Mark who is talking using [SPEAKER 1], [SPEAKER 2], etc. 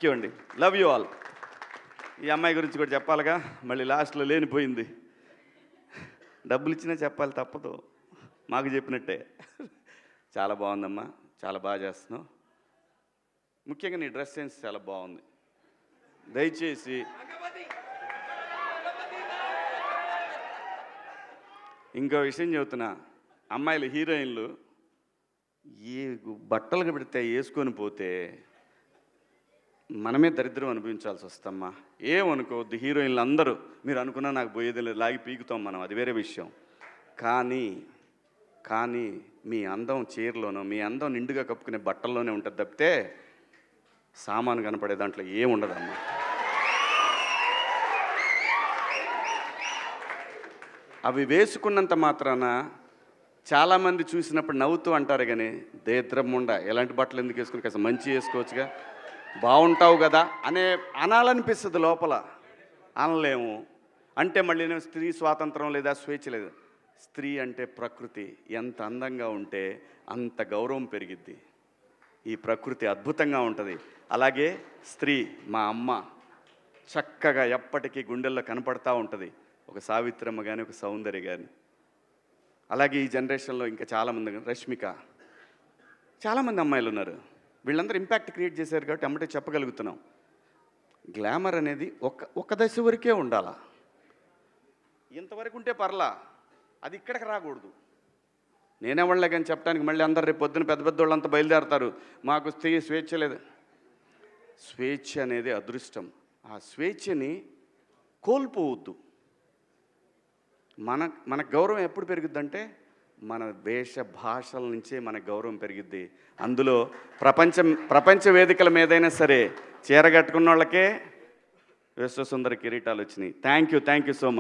[SPEAKER 1] చూడండి, love you all. ఈ అమ్మాయి గురించి కూడా చెప్పాలిగా, మళ్ళీ లాస్ట్లో లేనిపోయింది. డబ్బులు ఇచ్చినా చెప్పాలి, తప్పదు. మాకు చెప్పినట్టే. చాలా బాగుందమ్మా, చాలా బాగా చేస్తున్నావు. ముఖ్యంగా నీ డ్రెస్ సెన్స్ చాలా బాగుంది. దయచేసి ఇంకో విషయం చెబుతున్నా, అమ్మాయిలు హీరోయిన్లు ఏ బట్టలు పెడితే వేసుకొని పోతే మనమే దరిద్రం అనిపించాల్సి వస్తమ్మా. ఏమనుకోవద్దు, హీరోయిన్లు అందరూ మీరు అనుకున్నా నాకు పోయేది లేదు, లాగి పీకుతాం మనం, అది వేరే విషయం. కానీ మీ అందం చీరలోనో, మీ అందం నిండుగా కప్పుకునే బట్టల్లోనే ఉంటుంది తప్పితే సామాను కనపడే దాంట్లో ఏముండదమ్మా. అవి వేసుకున్నంత మాత్రాన చాలామంది చూసినప్పుడు నవ్వుతూ అంటారు, కానీ దేద్రమ్ముండ ఎలాంటి బట్టలు ఎందుకు వేసుకుని కాస్త మంచి వేసుకోవచ్చుగా, బాగుంటావు కదా అనాలనిపిస్తుంది లోపల. అనలేము. అంటే మళ్ళీ నేను స్త్రీ స్వాతంత్రం లేదా స్వేచ్ఛ లేదు. స్త్రీ అంటే ప్రకృతి, ఎంత అందంగా ఉంటే అంత గౌరవం పెరిగిద్ది. ఈ ప్రకృతి అద్భుతంగా ఉంటుంది. అలాగే స్త్రీ మా అమ్మ చక్కగా ఎప్పటికీ గుండెల్లో కనపడతా ఉంటుంది, ఒక సావిత్రమ్మ కానీ ఒక సౌందర్య కానీ. అలాగే ఈ జనరేషన్లో ఇంకా చాలామంది, రష్మిక, చాలామంది అమ్మాయిలు ఉన్నారు. వీళ్ళందరూ ఇంపాక్ట్ క్రియేట్ చేశారు కాబట్టి అమ్మటే చెప్పగలుగుతున్నాం. గ్లామర్ అనేది ఒక దశ వరకే ఉండాలా, ఇంతవరకు ఉంటే పర్లా, అది ఇక్కడికి రాకూడదు. నేనేవాళ్ళే కానీ చెప్పడానికి మళ్ళీ అందరు రేపు పొద్దున పెద్ద పెద్ద వాళ్ళంతా బయలుదేరతారు, మాకు స్త్రీ స్వేచ్ఛ లేదు. స్వేచ్ఛ అనేది అదృష్టం. ఆ స్వేచ్ఛని కోల్పోవద్దు. మన గౌరవం ఎప్పుడు పెరుగుద్దంటే మన వేష భాషల నుంచే మన గౌరవం పెరిగిద్ది. అందులో ప్రపంచ వేదికల మీదైనా సరే చీర కట్టుకున్న వాళ్ళకే విశ్వసుందర కిరీటాలు వచ్చినాయి. Thank you so much.